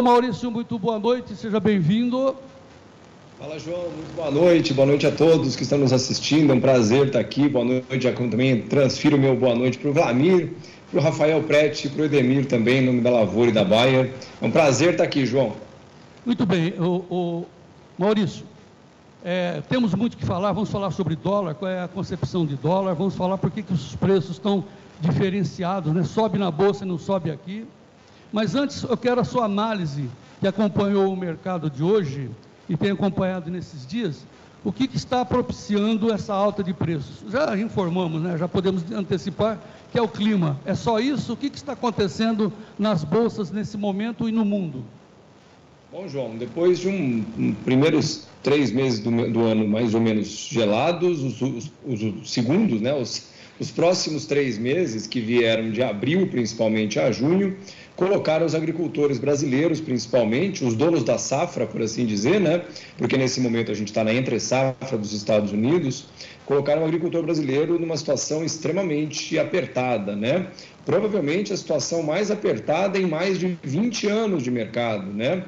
Alô, Maurício, muito boa noite, seja bem-vindo. Fala, João, muito boa noite a todos que estão nos assistindo, é um prazer estar aqui, boa noite, já também transfiro o meu boa noite para o Vlamir, para o Rafael Prete, para o Edemir também, em nome da Lavoura e da Bayer, é um prazer estar aqui, João. Muito bem, Maurício, temos muito que falar, vamos falar sobre dólar, qual é a concepção de dólar, vamos falar por que os preços estão diferenciados, né? Sobe na bolsa e não sobe aqui, mas antes eu quero a sua análise, que acompanhou o mercado de hoje e tem acompanhado nesses dias, o que está propiciando essa alta de preços? Já informamos, né? Já podemos antecipar que é o clima, é só isso? O que está acontecendo nas bolsas nesse momento e no mundo? Bom, João, depois de primeiros 3 meses do ano mais ou menos gelados, os segundos, né, os próximos 3 meses, que vieram de abril principalmente a junho, colocaram os agricultores brasileiros, principalmente, os donos da safra, por assim dizer, né, porque nesse momento a gente está na entre-safra dos Estados Unidos, colocaram o agricultor brasileiro numa situação extremamente apertada, né? Provavelmente a situação mais apertada em mais de 20 anos de mercado, né?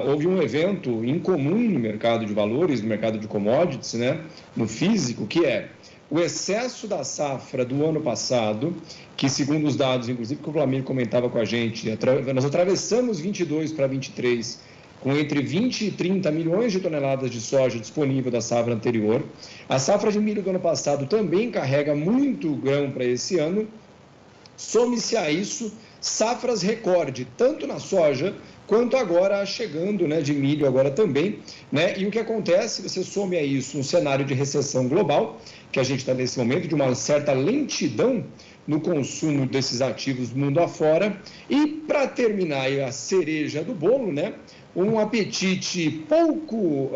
Houve um evento incomum no mercado de valores, no mercado de commodities, né? No físico, que é o excesso da safra do ano passado, que segundo os dados, inclusive que o Vlamir comentava com a gente, nós atravessamos 22 para 23, com entre 20 e 30 milhões de toneladas de soja disponível da safra anterior. A safra de milho do ano passado também carrega muito grão para esse ano. Some-se a isso safras recorde, tanto na soja quanto agora chegando, né, de milho agora também, né? E o que acontece, você some a isso um cenário de recessão global, que a gente está nesse momento de uma certa lentidão no consumo desses ativos mundo afora, e para terminar a cereja do bolo, né, um apetite pouco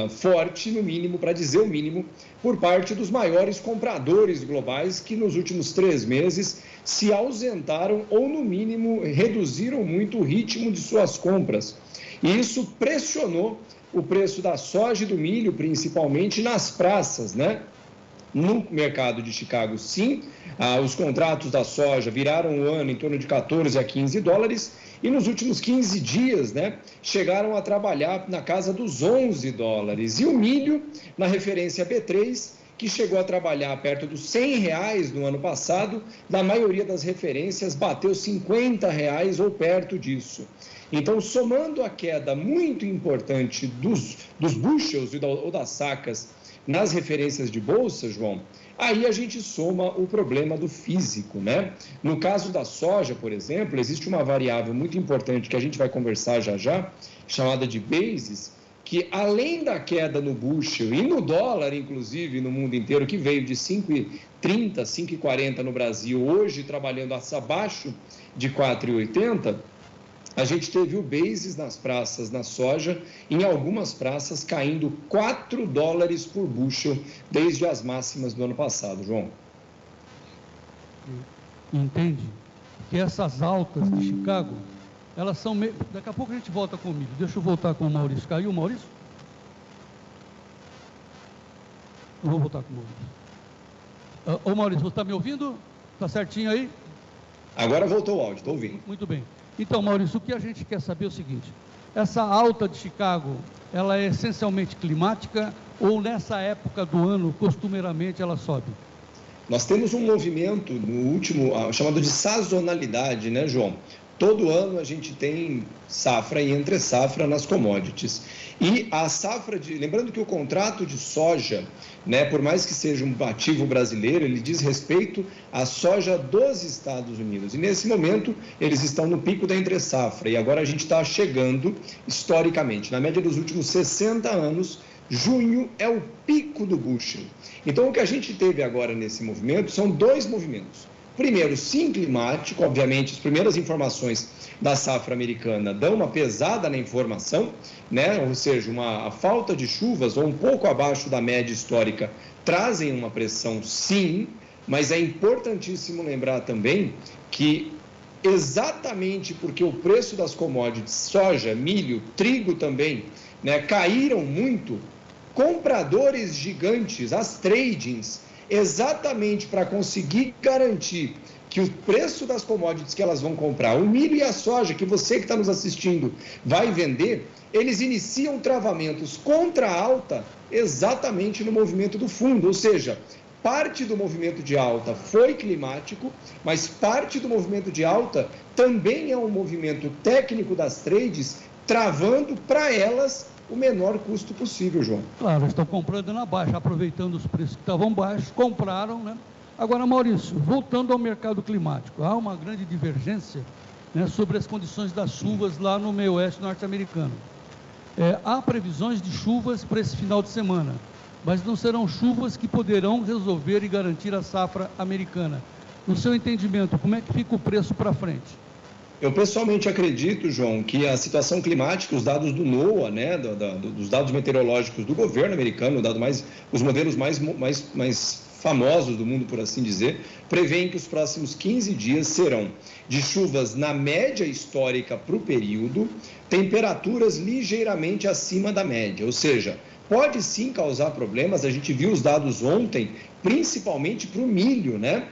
forte, no mínimo, para dizer o mínimo, por parte dos maiores compradores globais que nos últimos 3 meses se ausentaram ou, no mínimo, reduziram muito o ritmo de suas compras. E isso pressionou o preço da soja e do milho, principalmente nas praças, né? No mercado de Chicago, sim, os contratos da soja viraram o ano em torno de 14 a 15 dólares e nos últimos 15 dias, né, chegaram a trabalhar na casa dos 11 dólares. E o milho, na referência B3, que chegou a trabalhar perto dos R$100 no ano passado, na maioria das referências bateu R$50 ou perto disso. Então, somando a queda muito importante dos bushels ou das sacas nas referências de bolsa, João, aí a gente soma o problema do físico, né? No caso da soja, por exemplo, existe uma variável muito importante que a gente vai conversar já, chamada de basis, que além da queda no bushel e no dólar, inclusive, no mundo inteiro, que veio de 5,30, 5,40 no Brasil, hoje trabalhando abaixo de 4,80, a gente teve o basis nas praças, na soja, em algumas praças caindo 4 dólares por bushel, desde as máximas do ano passado, João. Entende? Que essas altas de Chicago, elas são... Daqui a pouco a gente volta com o milho. Deixa eu voltar com o Maurício. Caiu o Maurício? Eu vou voltar com o Maurício. Ô Maurício, você está me ouvindo? Está certinho aí? Agora voltou o áudio, estou ouvindo. Muito bem. Então, Maurício, o que a gente quer saber é o seguinte: essa alta de Chicago, ela é essencialmente climática ou nessa época do ano, costumeiramente, ela sobe? Nós temos um movimento no último, chamado de sazonalidade, né, João? Todo ano a gente tem safra e entre-safra nas commodities. E a safra lembrando que o contrato de soja, né, por mais que seja um ativo brasileiro, ele diz respeito à soja dos Estados Unidos. E nesse momento eles estão no pico da entre-safra. E agora a gente está chegando, historicamente, na média dos últimos 60 anos, junho é o pico do bushel. Então o que a gente teve agora nesse movimento são 2 movimentos. Primeiro, sim, climático, obviamente, as primeiras informações da safra americana dão uma pesada na informação, né? Ou seja, a falta de chuvas ou um pouco abaixo da média histórica trazem uma pressão, sim, mas é importantíssimo lembrar também que exatamente porque o preço das commodities, soja, milho, trigo também, né, caíram muito, compradores gigantes, as tradings, exatamente para conseguir garantir que o preço das commodities que elas vão comprar, o milho e a soja, que você que está nos assistindo vai vender, eles iniciam travamentos contra a alta exatamente no movimento do fundo, ou seja, parte do movimento de alta foi climático, mas parte do movimento de alta também é um movimento técnico das trades, travando para elas o menor custo possível, João. Claro, estão comprando na baixa, aproveitando os preços que estavam baixos, compraram, né? Agora, Maurício, voltando ao mercado climático, há uma grande divergência, né, sobre as condições das chuvas lá no meio oeste norte-americano. Há previsões de chuvas para esse final de semana, mas não serão chuvas que poderão resolver e garantir a safra americana. No seu entendimento, como é que fica o preço para frente? Eu pessoalmente acredito, João, que a situação climática, os dados do NOAA, né, dos dados meteorológicos do governo americano, os modelos mais famosos do mundo, por assim dizer, prevêem que os próximos 15 dias serão de chuvas na média histórica para o período, temperaturas ligeiramente acima da média, ou seja, pode sim causar problemas. A gente viu os dados ontem, principalmente para o milho, né?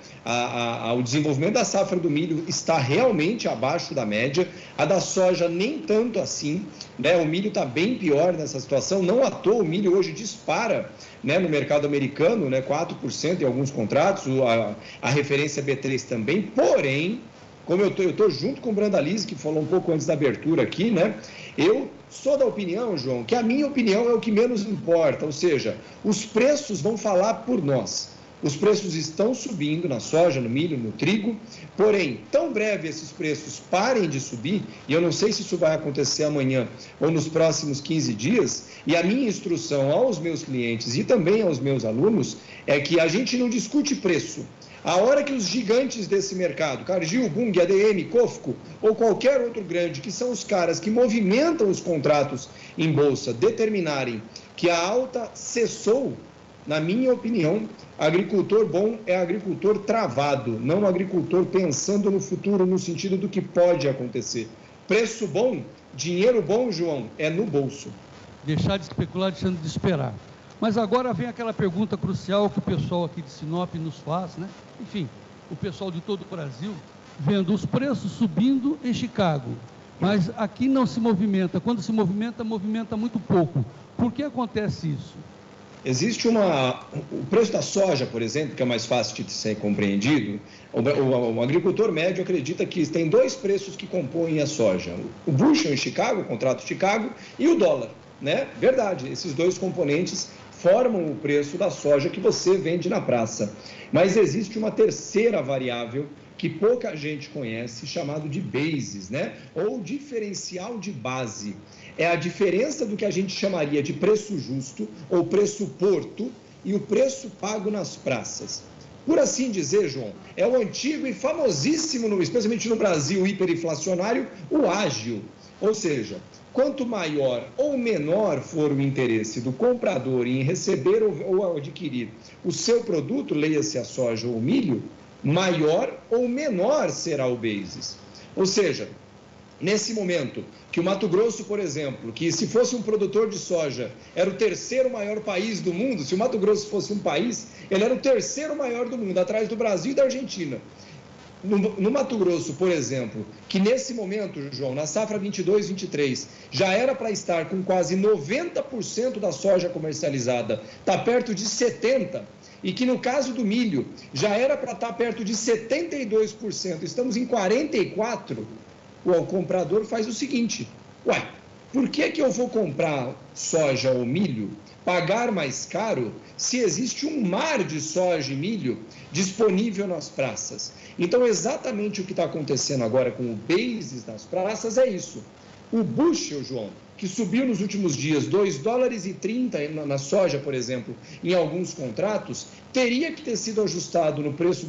O desenvolvimento da safra do milho está realmente abaixo da média, a da soja nem tanto assim, né? O milho está bem pior nessa situação, não à toa o milho hoje dispara, né, no mercado americano, né, 4% em alguns contratos, a referência B3 também, porém, como eu estou junto com o Brandalize, que falou um pouco antes da abertura aqui, né? Eu sou da opinião, João, que a minha opinião é o que menos importa, ou seja, os preços vão falar por nós. Os preços estão subindo na soja, no milho, no trigo, porém, tão breve esses preços parem de subir, e eu não sei se isso vai acontecer amanhã ou nos próximos 15 dias, e a minha instrução aos meus clientes e também aos meus alunos é que a gente não discute preço. A hora que os gigantes desse mercado, Cargill, Bunge, ADM, COFCO ou qualquer outro grande, que são os caras que movimentam os contratos em bolsa, determinarem que a alta cessou, na minha opinião, agricultor bom é agricultor travado, não agricultor pensando no futuro, no sentido do que pode acontecer. Preço bom, dinheiro bom, João, é no bolso. Deixar de especular, deixando de esperar. Mas agora vem aquela pergunta crucial que o pessoal aqui de Sinop nos faz, né? Enfim, o pessoal de todo o Brasil, vendo os preços subindo em Chicago, mas aqui não se movimenta. Quando se movimenta, movimenta muito pouco. Por que acontece isso? Existe o preço da soja, por exemplo, que é mais fácil de ser compreendido. O agricultor médio acredita que tem dois preços que compõem a soja: o bushel em Chicago, o contrato de Chicago, e o dólar, né? Verdade, esses dois componentes formam o preço da soja que você vende na praça. Mas existe uma terceira variável que pouca gente conhece, chamado de basis, né? Ou diferencial de base. É a diferença do que a gente chamaria de preço justo ou preço porto e o preço pago nas praças. Por assim dizer, João, é o antigo e famosíssimo, especialmente no Brasil hiperinflacionário, o ágio. Ou seja, quanto maior ou menor for o interesse do comprador em receber ou adquirir o seu produto, leia-se a soja ou o milho, maior ou menor será o basis. Ou seja, nesse momento que o Mato Grosso, por exemplo, que se fosse um produtor de soja, era o terceiro maior país do mundo, se o Mato Grosso fosse um país, ele era o terceiro maior do mundo, atrás do Brasil e da Argentina. No Mato Grosso, por exemplo, que nesse momento, João, na safra 22-23, já era para estar com quase 90% da soja comercializada, está perto de 70%, e que no caso do milho já era para estar perto de 72%, estamos em 44%, o comprador faz o seguinte: uai, por que eu vou comprar soja ou milho, pagar mais caro, se existe um mar de soja e milho disponível nas praças? Então, exatamente o que está acontecendo agora com o basis das praças é isso. O bushel, João, que subiu nos últimos dias $2,30 na soja, por exemplo, em alguns contratos, teria que ter sido ajustado no preço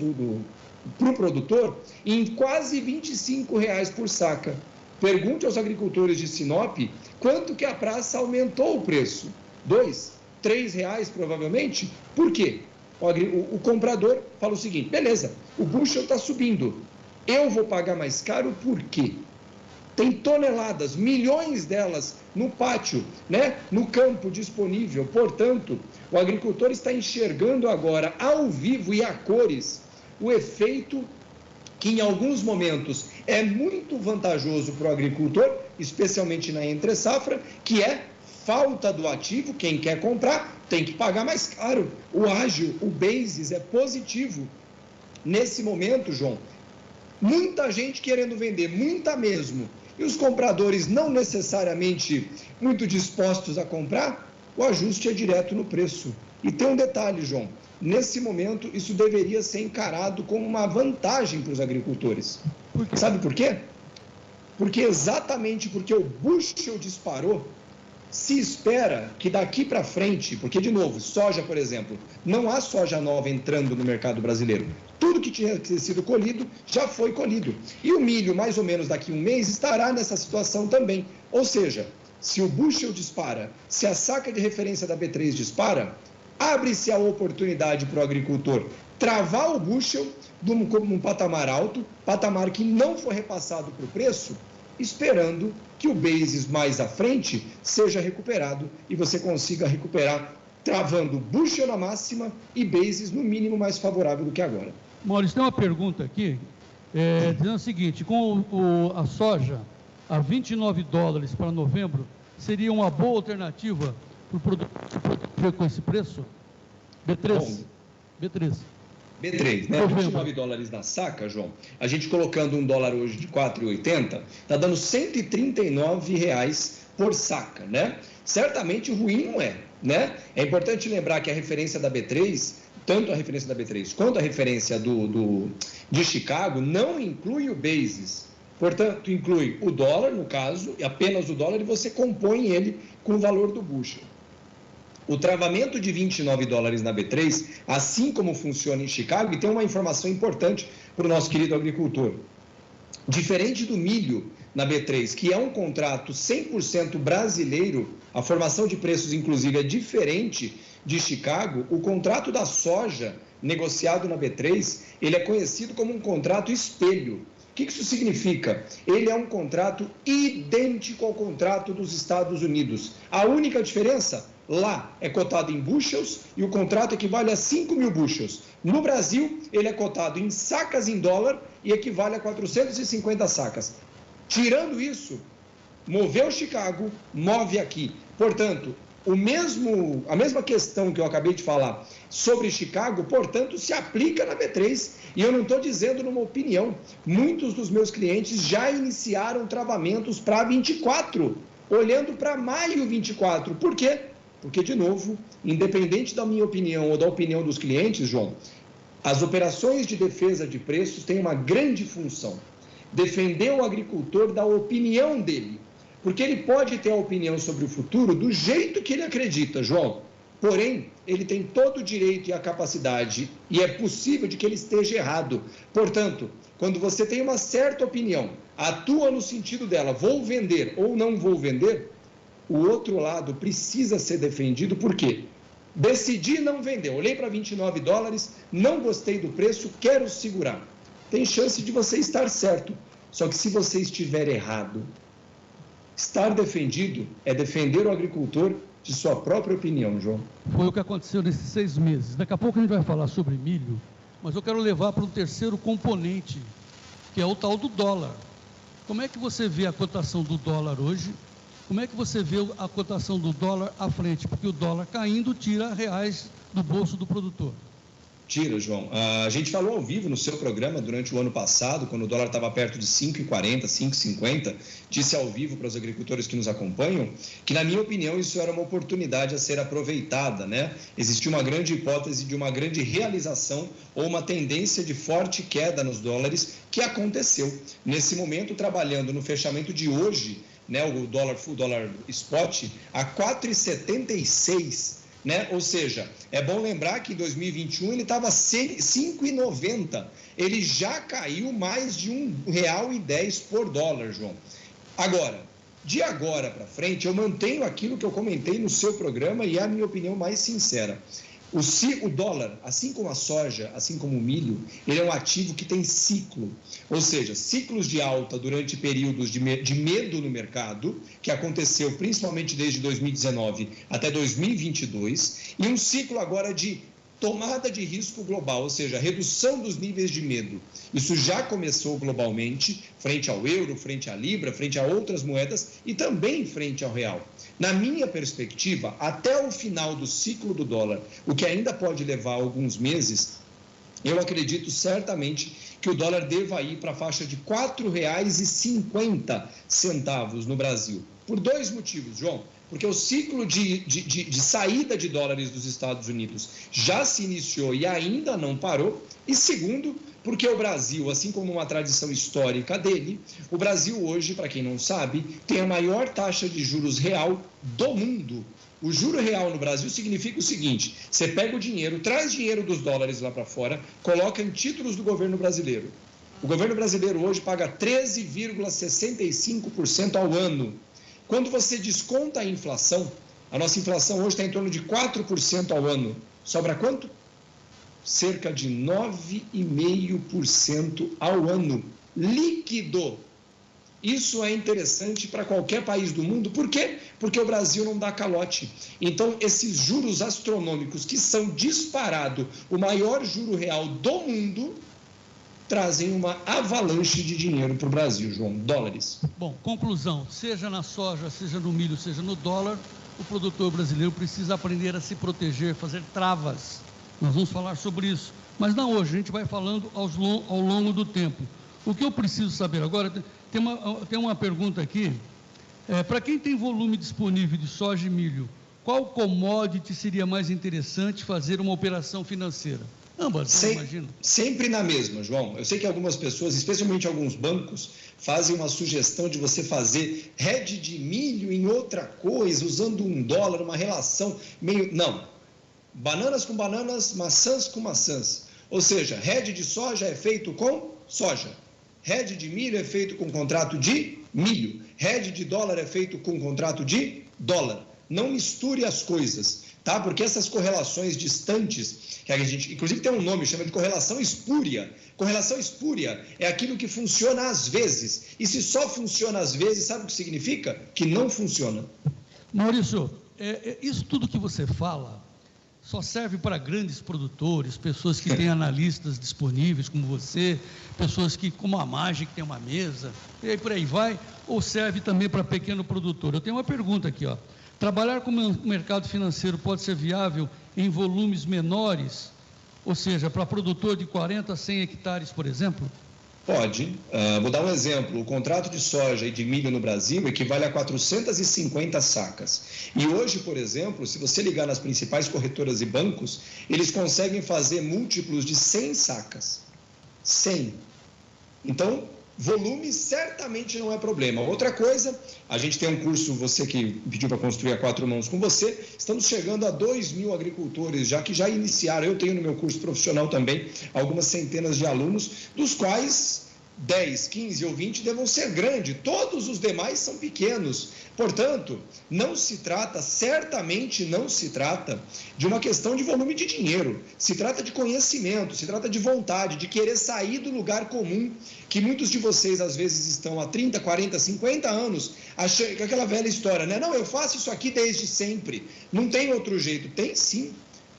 para o produtor em quase R$25 por saca. Pergunte aos agricultores de Sinop quanto que a praça aumentou o preço. R$2, R$3 provavelmente. Por quê? O comprador fala o seguinte: beleza, o bushel está subindo, eu vou pagar mais caro por quê? Tem toneladas, milhões delas no pátio, né? No campo disponível. Portanto, o agricultor está enxergando agora, ao vivo e a cores, o efeito que em alguns momentos é muito vantajoso para o agricultor, especialmente na entre-safra, que é falta do ativo. Quem quer comprar tem que pagar mais caro. O ágil, o basis é positivo. Nesse momento, João, muita gente querendo vender, muita mesmo, e os compradores não necessariamente muito dispostos a comprar, o ajuste é direto no preço. E tem um detalhe, João, nesse momento isso deveria ser encarado como uma vantagem para os agricultores. Sabe por quê? Exatamente porque o bushel disparou, se espera que daqui para frente, porque, de novo, soja, por exemplo, não há soja nova entrando no mercado brasileiro. Tudo que tinha sido colhido já foi colhido. E o milho, mais ou menos daqui a um mês, estará nessa situação também. Ou seja, se o bushel dispara, se a saca de referência da B3 dispara, abre-se a oportunidade para o agricultor travar o bushel num patamar alto, patamar que não for repassado para o preço, esperando que o basis mais à frente seja recuperado e você consiga recuperar travando bushel na máxima e basis no mínimo mais favorável do que agora. Maurício, tem uma pergunta aqui, dizendo o seguinte: com a soja a $29 para novembro, seria uma boa alternativa para o produto com esse preço? B3. Bom, B3, né? $29 na saca, João. A gente colocando um dólar hoje de 4,80, está dando R$139 por saca, né? Certamente ruim não é, né? É importante lembrar que a referência da B3, tanto a referência da B3 quanto a referência de Chicago, não inclui o basis. Portanto, inclui o dólar, no caso, e apenas o dólar, e você compõe ele com o valor do bushel. O travamento de $29 na B3, assim como funciona em Chicago, e tem uma informação importante para o nosso querido agricultor. Diferente do milho na B3, que é um contrato 100% brasileiro, a formação de preços, inclusive, é diferente de Chicago, o contrato da soja negociado na B3, ele é conhecido como um contrato espelho. O que isso significa? Ele é um contrato idêntico ao contrato dos Estados Unidos. A única diferença, lá é cotado em bushels e o contrato equivale a 5.000 bushels. No Brasil, ele é cotado em sacas em dólar e equivale a 450 sacas. Tirando isso, moveu Chicago, move aqui. Portanto, a mesma questão que eu acabei de falar sobre Chicago, portanto, se aplica na B3. E eu não estou dizendo numa opinião. Muitos dos meus clientes já iniciaram travamentos para 24, olhando para maio 24. Por quê? Porque, de novo, independente da minha opinião ou da opinião dos clientes, João, as operações de defesa de preços têm uma grande função. Defender o agricultor da opinião dele. Porque ele pode ter a opinião sobre o futuro do jeito que ele acredita, João. Porém, ele tem todo o direito e a capacidade, e é possível de que ele esteja errado. Portanto, quando você tem uma certa opinião, atua no sentido dela, vou vender ou não vou vender, o outro lado precisa ser defendido. Por quê? Decidi não vender, olhei para $29, não gostei do preço, quero segurar. Tem chance de você estar certo, só que se você estiver errado, estar defendido é defender o agricultor de sua própria opinião, João. Foi o que aconteceu nesses 6 meses. Daqui a pouco a gente vai falar sobre milho, mas eu quero levar para um terceiro componente, que é o tal do dólar. Como é que você vê a cotação do dólar hoje? Como é que você vê a cotação do dólar à frente? Porque o dólar caindo tira reais do bolso do produtor. Tira, João. A gente falou ao vivo no seu programa durante o ano passado, quando o dólar estava perto de 5,40, 5,50, disse ao vivo para os agricultores que nos acompanham, que, na minha opinião, isso era uma oportunidade a ser aproveitada, né? Existia uma grande hipótese de uma grande realização ou uma tendência de forte queda nos dólares, que aconteceu. Nesse momento, trabalhando no fechamento de hoje, né, o dólar spot a 4,76, né? Ou seja, é bom lembrar que em 2021 ele estava 5,90. Ele já caiu mais de R$1,10 por dólar, João. Agora, de agora para frente, eu mantenho aquilo que eu comentei no seu programa e é a minha opinião mais sincera. O dólar, assim como a soja, assim como o milho, ele é um ativo que tem ciclo, ou seja, ciclos de alta durante períodos de medo no mercado, que aconteceu principalmente desde 2019 até 2022, e um ciclo agora de tomada de risco global, ou seja, redução dos níveis de medo. Isso já começou globalmente, frente ao euro, frente à libra, frente a outras moedas e também frente ao real. Na minha perspectiva, até o final do ciclo do dólar, o que ainda pode levar alguns meses, eu acredito certamente que o dólar deva ir para a faixa de R$ 4,50 no Brasil. Por dois motivos, João. Porque o ciclo de saída de dólares dos Estados Unidos já se iniciou e ainda não parou. E segundo, porque o Brasil, assim como uma tradição histórica dele, o Brasil hoje, para quem não sabe, tem a maior taxa de juros real do mundo. O juro real no Brasil significa o seguinte: você pega o dinheiro, traz dinheiro dos dólares lá para fora, coloca em títulos do governo brasileiro. O governo brasileiro hoje paga 13,65% ao ano. Quando você desconta a inflação, a nossa inflação hoje está em torno de 4% ao ano. Sobra quanto? Cerca de 9,5% ao ano, líquido. Isso é interessante para qualquer país do mundo. Por quê? Porque o Brasil não dá calote. Então, esses juros astronômicos, que são disparado o maior juro real do mundo, trazem uma avalanche de dinheiro para o Brasil, João, dólares. Bom, conclusão, seja na soja, seja no milho, seja no dólar, o produtor brasileiro precisa aprender a se proteger, fazer travas. Nós vamos falar sobre isso, mas não hoje, a gente vai falando ao longo do tempo. O que eu preciso saber agora, tem uma pergunta aqui, para quem tem volume disponível de soja e milho, qual commodity seria mais interessante fazer uma operação financeira? Ambas, eu imagino. Sempre na mesma, João. Eu sei que algumas pessoas, especialmente alguns bancos, fazem uma sugestão de você fazer hedge de milho em outra coisa, usando $1, uma relação meio... Não. Bananas com bananas, maçãs com maçãs. Ou seja, hedge de soja é feito com soja. Hedge de milho é feito com contrato de milho. Hedge de dólar é feito com contrato de dólar. Não misture as coisas, tá? Porque essas correlações distantes, que a gente, inclusive tem um nome, chama de correlação espúria. Correlação espúria é aquilo que funciona às vezes. E se só funciona às vezes, sabe o que significa? Que não funciona. Maurício, isso tudo que você fala só serve para grandes produtores, pessoas que têm analistas disponíveis como você, pessoas que, como a Magic, tem uma mesa, e aí por aí vai, ou serve também para pequeno produtor? Eu tenho uma pergunta aqui, ó. Trabalhar com o mercado financeiro pode ser viável em volumes menores, ou seja, para produtor de 40 a 100 hectares, por exemplo? Pode. Vou dar um exemplo. O contrato de soja e de milho no Brasil equivale a 450 sacas. E hoje, por exemplo, se você ligar nas principais corretoras e bancos, eles conseguem fazer múltiplos de 100 sacas. 100. Então, volume certamente não é problema. Outra coisa, a gente tem um curso, você que pediu para construir a 4 mãos com você, estamos chegando a 2.000 agricultores que já iniciaram. Eu tenho no meu curso profissional também algumas centenas de alunos, dos quais 10, 15 ou 20 devam ser grandes, todos os demais são pequenos. Portanto, certamente não se trata de uma questão de volume de dinheiro, se trata de conhecimento, se trata de vontade, de querer sair do lugar comum, que muitos de vocês às vezes estão há 30, 40, 50 anos, achando aquela velha história, né? Não, eu faço isso aqui desde sempre, não tem outro jeito. Tem sim,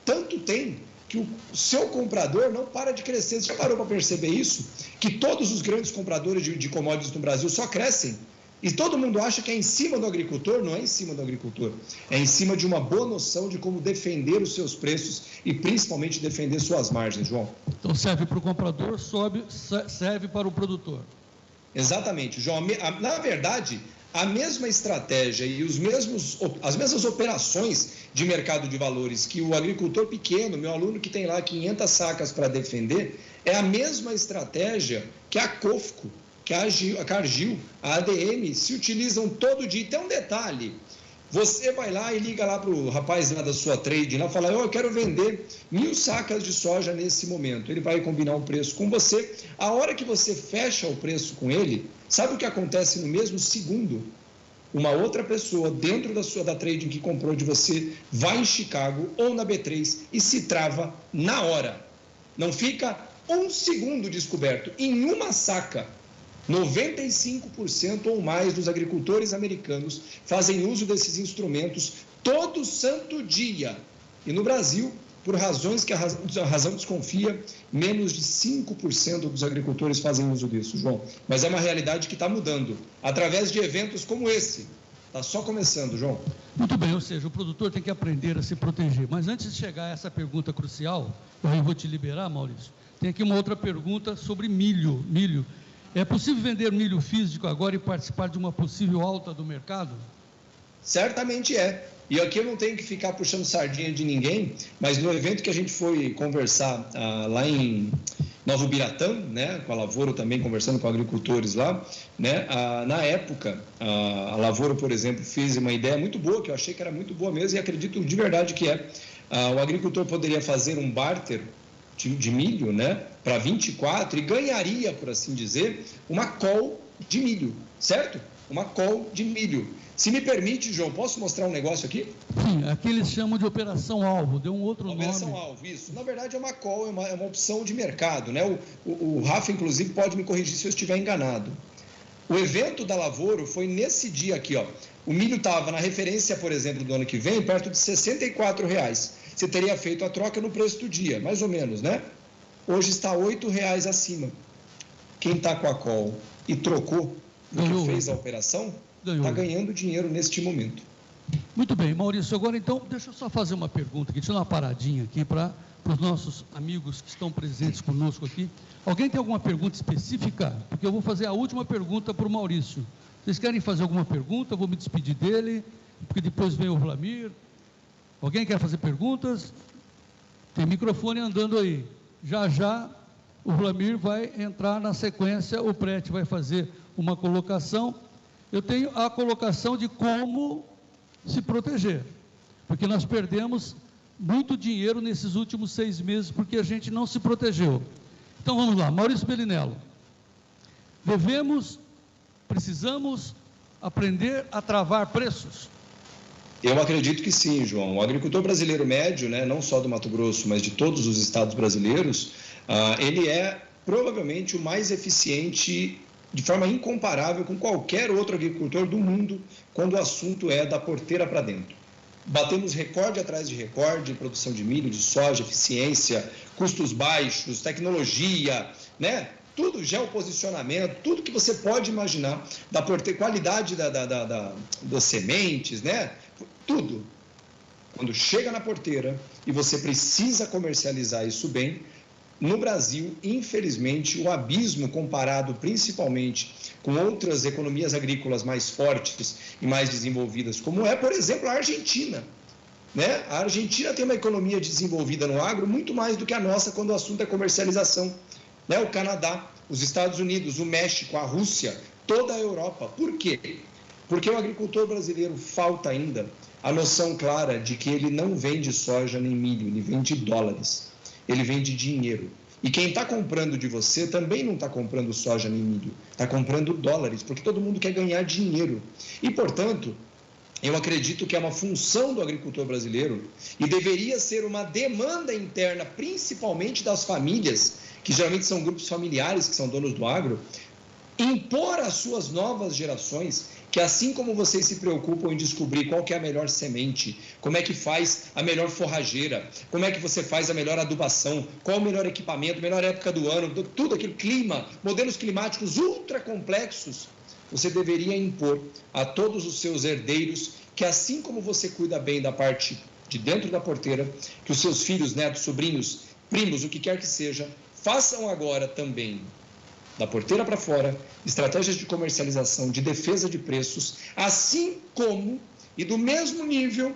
tanto tem que o seu comprador não para de crescer. Você já parou para perceber isso? Que todos os grandes compradores de commodities no Brasil só crescem. E todo mundo acha que é em cima do agricultor. Não é em cima do agricultor. É em cima de uma boa noção de como defender os seus preços e principalmente defender suas margens, João. Então serve para o comprador, serve para o produtor. Exatamente, João. Na verdade, a mesma estratégia e as mesmas operações de mercado de valores que o agricultor pequeno, meu aluno que tem lá 500 sacas para defender, é a mesma estratégia que a COFCO, que a Cargill, a ADM se utilizam todo dia. Tem um detalhe, você vai lá e liga lá para o rapaz lá da sua trade, lá fala, eu quero vender 1.000 sacas de soja nesse momento. Ele vai combinar um preço com você. A hora que você fecha o preço com ele, sabe o que acontece no mesmo segundo? Uma outra pessoa dentro da trading que comprou de você vai em Chicago ou na B3 e se trava na hora. Não fica um segundo descoberto. Em uma saca, 95% ou mais dos agricultores americanos fazem uso desses instrumentos todo santo dia. E no Brasil, por razões que a razão desconfia, menos de 5% dos agricultores fazem uso disso, João. Mas é uma realidade que está mudando, através de eventos como esse. Está só começando, João. Muito bem, ou seja, o produtor tem que aprender a se proteger. Mas antes de chegar a essa pergunta crucial, eu vou te liberar, Maurício, tem aqui uma outra pergunta sobre milho. Milho. É possível vender milho físico agora e participar de uma possível alta do mercado? Certamente é. E aqui eu não tenho que ficar puxando sardinha de ninguém, mas no evento que a gente foi conversar lá em Novo Biratã, né, com a Lavoro também, conversando com agricultores lá, né, na época, a Lavoro, por exemplo, fez uma ideia muito boa, que eu achei que era muito boa mesmo, e acredito de verdade que é. O agricultor poderia fazer um barter de milho, né, para 24 e ganharia, por assim dizer, uma call de milho, certo? Uma call de milho. Se me permite, João, posso mostrar um negócio aqui? Sim, aqui eles chamam de Operação Alvo, deu um outro nome. Operação Alvo, isso. Na verdade é uma call, é uma opção de mercado, né? O Rafa, inclusive, pode me corrigir se eu estiver enganado. O evento da Lavoro foi nesse dia aqui, ó. O milho estava na referência, por exemplo, do ano que vem, perto de R$ 64. Você teria feito a troca no preço do dia, mais ou menos, né? Hoje está R$ 8 acima. Quem está com a call e trocou, porque fez a operação, está ganhando dinheiro neste momento. Muito bem, Maurício, agora então, deixa eu só fazer uma pergunta aqui, deixa eu dar uma paradinha aqui para os nossos amigos que estão presentes conosco aqui. Alguém tem alguma pergunta específica? Porque eu vou fazer a última pergunta para o Maurício. Vocês querem fazer alguma pergunta? Eu vou me despedir dele, porque depois vem o Vlamir. Alguém quer fazer perguntas? Tem microfone andando aí. Já já o Vlamir vai entrar na sequência, o Prete vai fazer uma colocação. Eu tenho a colocação de como se proteger, porque nós perdemos muito dinheiro nesses últimos 6 meses, porque a gente não se protegeu. Então vamos lá, Maurício Bellinello. Precisamos aprender a travar preços? Eu acredito que sim, João. O agricultor brasileiro médio, né, não só do Mato Grosso, mas de todos os estados brasileiros, ele é provavelmente o mais eficiente de forma incomparável com qualquer outro agricultor do mundo quando o assunto é da porteira para dentro. Batemos recorde atrás de recorde em produção de milho, de soja, eficiência, custos baixos, tecnologia, né? Tudo, geoposicionamento, tudo que você pode imaginar, da porteira, qualidade das sementes, né? Tudo. Quando chega na porteira e você precisa comercializar isso bem, no Brasil, infelizmente, o abismo comparado principalmente com outras economias agrícolas mais fortes e mais desenvolvidas, como é, por exemplo, a Argentina. Né? A Argentina tem uma economia desenvolvida no agro muito mais do que a nossa quando o assunto é comercialização. Né? O Canadá, os Estados Unidos, o México, a Rússia, toda a Europa. Por quê? Porque o agricultor brasileiro falta ainda a noção clara de que ele não vende soja nem milho, ele vende dólares. Ele vende dinheiro. E quem está comprando de você também não está comprando soja nem milho, está comprando dólares, porque todo mundo quer ganhar dinheiro. E, portanto, eu acredito que é uma função do agricultor brasileiro e deveria ser uma demanda interna, principalmente das famílias, que geralmente são grupos familiares que são donos do agro, impor às suas novas gerações que, assim como vocês se preocupam em descobrir qual que é a melhor semente, como é que faz a melhor forrageira, como é que você faz a melhor adubação, qual o melhor equipamento, melhor época do ano, tudo aquele clima, modelos climáticos ultra complexos, você deveria impor a todos os seus herdeiros que, assim como você cuida bem da parte de dentro da porteira, que os seus filhos, netos, sobrinhos, primos, o que quer que seja, façam agora também da porteira para fora, estratégias de comercialização, de defesa de preços, assim como e do mesmo nível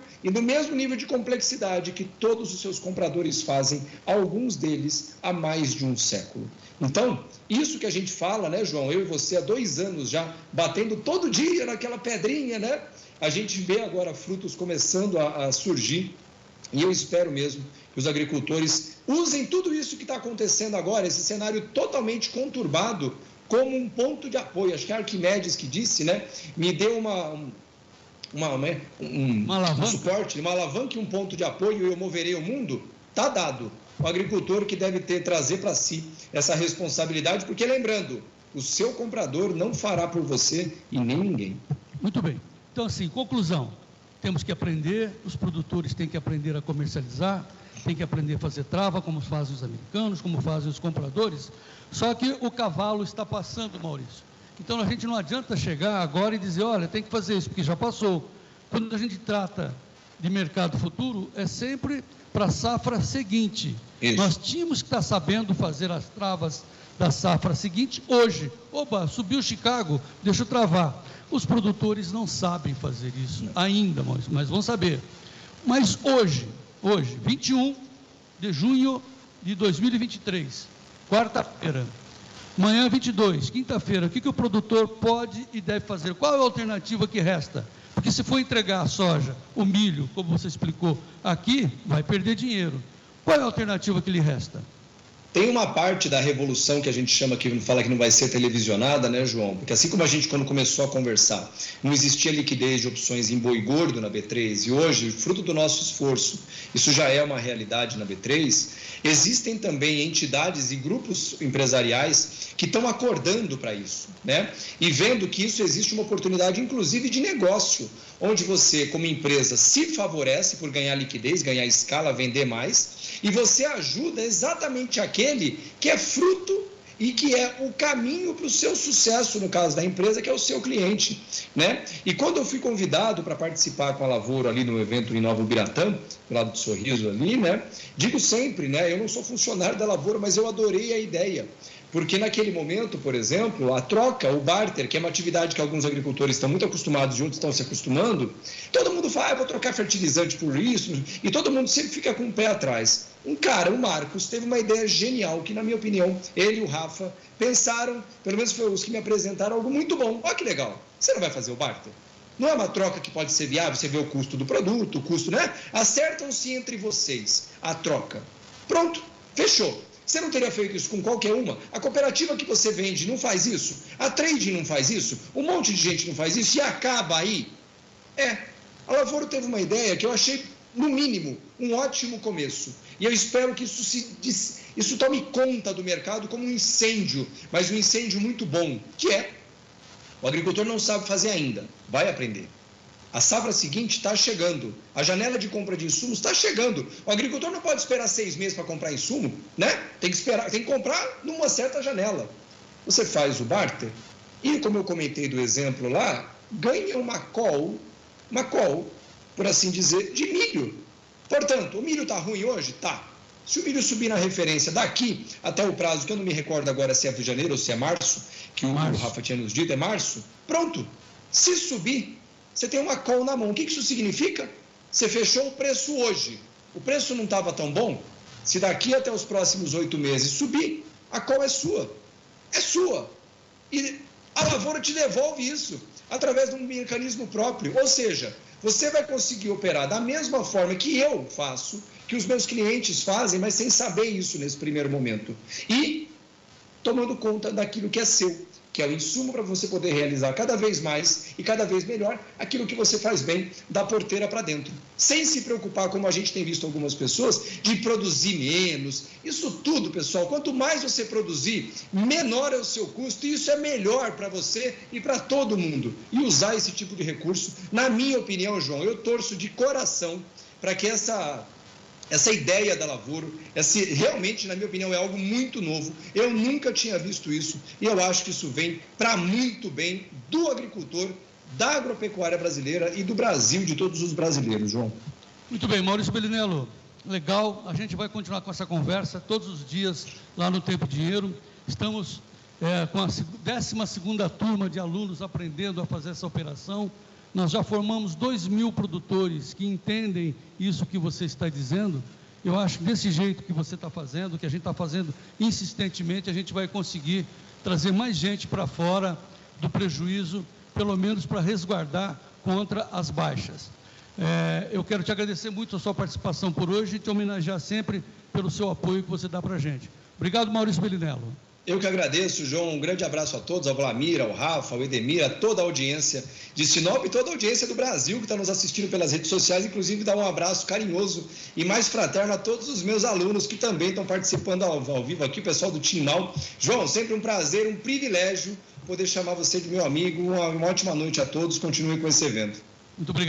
de complexidade que todos os seus compradores fazem, alguns deles há mais de um século. Então, isso que a gente fala, né, João, eu e você há 2 anos já batendo todo dia naquela pedrinha, né? A gente vê agora frutos começando a surgir e eu espero mesmo que os agricultores usem tudo isso que está acontecendo agora, esse cenário totalmente conturbado, como um ponto de apoio. Acho que é Arquimedes que disse, né? Me deu um suporte, uma alavanca e um ponto de apoio e eu moverei o mundo. Está dado. O agricultor que deve trazer para si essa responsabilidade, porque lembrando, o seu comprador não fará por você e nem ninguém. Muito bem. Então, assim, conclusão. Temos que aprender, os produtores têm que aprender a comercializar, tem que aprender a fazer trava, como fazem os americanos, como fazem os compradores. Só que o cavalo está passando, Maurício. Então, a gente não adianta chegar agora e dizer, olha, tem que fazer isso, porque já passou. Quando a gente trata de mercado futuro, é sempre para a safra seguinte. Isso. Nós tínhamos que estar sabendo fazer as travas da safra seguinte hoje. Opa, subiu Chicago, deixa eu travar. Os produtores não sabem fazer isso ainda, mas vão saber. Mas hoje, 21 de junho de 2023, quarta-feira, amanhã 22, quinta-feira, o que o produtor pode e deve fazer? Qual é a alternativa que resta? Porque se for entregar a soja, o milho, como você explicou aqui, vai perder dinheiro. Qual é a alternativa que lhe resta? Tem uma parte da revolução que a gente chama, que fala que não vai ser televisionada, né, João? Porque assim como a gente, quando começou a conversar, não existia liquidez de opções em boi gordo na B3, e hoje, fruto do nosso esforço, isso já é uma realidade na B3, existem também entidades e grupos empresariais que estão acordando para isso, né? E vendo que isso existe uma oportunidade, inclusive, de negócio, onde você, como empresa, se favorece por ganhar liquidez, ganhar escala, vender mais, e você ajuda exatamente aquele que é fruto e que é o caminho para o seu sucesso, no caso da empresa, que é o seu cliente, né? E quando eu fui convidado para participar com a Lavoura ali no evento em Nova Ubiratã, do lado do Sorriso ali, né? Digo sempre, né? Eu não sou funcionário da Lavoura, mas eu adorei a ideia. Porque naquele momento, por exemplo, a troca, o barter, que é uma atividade que alguns agricultores estão muito acostumados e outros estão se acostumando, todo mundo fala, vou trocar fertilizante por isso, e todo mundo sempre fica com o pé atrás. O Marcos, teve uma ideia genial, que na minha opinião, ele e o Rafa pensaram, pelo menos foi os que me apresentaram, algo muito bom. Olha que legal, você não vai fazer o barter? Não é uma troca que pode ser viável, você vê o custo do produto, o custo, né? Acertam-se entre vocês a troca. Pronto, fechou. Você não teria feito isso com qualquer uma? A cooperativa que você vende não faz isso? A trading não faz isso? Um monte de gente não faz isso e acaba aí? A Lavoura teve uma ideia que eu achei, no mínimo, um ótimo começo. E eu espero que isso tome conta do mercado como um incêndio, mas um incêndio muito bom, que é, o agricultor não sabe fazer ainda, vai aprender. A safra seguinte está chegando, a janela de compra de insumos está chegando. O agricultor não pode esperar 6 meses para comprar insumo, né? Tem que comprar numa certa janela. Você faz o barter e, como eu comentei do exemplo lá, ganha uma call, por assim dizer, de milho. Portanto, o milho está ruim hoje? Tá. Se o milho subir na referência daqui até o prazo, que eu não me recordo agora se é janeiro ou se é março, que o Rafa tinha nos dito, é março, pronto. Se subir, você tem uma call na mão. O que isso significa? Você fechou o preço hoje. O preço não estava tão bom? Se daqui até os próximos 8 meses subir, a call é sua. É sua. E a Lavoura te devolve isso através de um mecanismo próprio. Ou seja, você vai conseguir operar da mesma forma que eu faço, que os meus clientes fazem, mas sem saber isso nesse primeiro momento. E tomando conta daquilo que é seu, que é o insumo para você poder realizar cada vez mais e cada vez melhor aquilo que você faz bem da porteira para dentro. Sem se preocupar, como a gente tem visto algumas pessoas, de produzir menos. Isso tudo, pessoal, quanto mais você produzir, menor é o seu custo e isso é melhor para você e para todo mundo. E usar esse tipo de recurso, na minha opinião, João, eu torço de coração para que essa ideia da Lavoura, realmente, na minha opinião, é algo muito novo. Eu nunca tinha visto isso e eu acho que isso vem para muito bem do agricultor, da agropecuária brasileira e do Brasil, de todos os brasileiros, João. Muito bem, Maurício Bellinello, legal, a gente vai continuar com essa conversa todos os dias lá no Tempo e Dinheiro. Estamos com a 12ª turma de alunos aprendendo a fazer essa operação. Nós já formamos 2.000 produtores que entendem isso que você está dizendo. Eu acho que desse jeito que você está fazendo, que a gente está fazendo insistentemente, a gente vai conseguir trazer mais gente para fora do prejuízo, pelo menos para resguardar contra as baixas. Eu quero te agradecer muito a sua participação por hoje e te homenagear sempre pelo seu apoio que você dá para a gente. Obrigado, Maurício Bellinello. Eu que agradeço, João. Um grande abraço a todos, ao Vlamir, ao Rafa, ao Edemir, a toda a audiência de Sinop e toda a audiência do Brasil que está nos assistindo pelas redes sociais. Inclusive, dar um abraço carinhoso e mais fraterno a todos os meus alunos que também estão participando ao vivo aqui, o pessoal do Timbal. João, sempre um prazer, um privilégio poder chamar você de meu amigo. Uma ótima noite a todos. Continue com esse evento. Muito obrigado.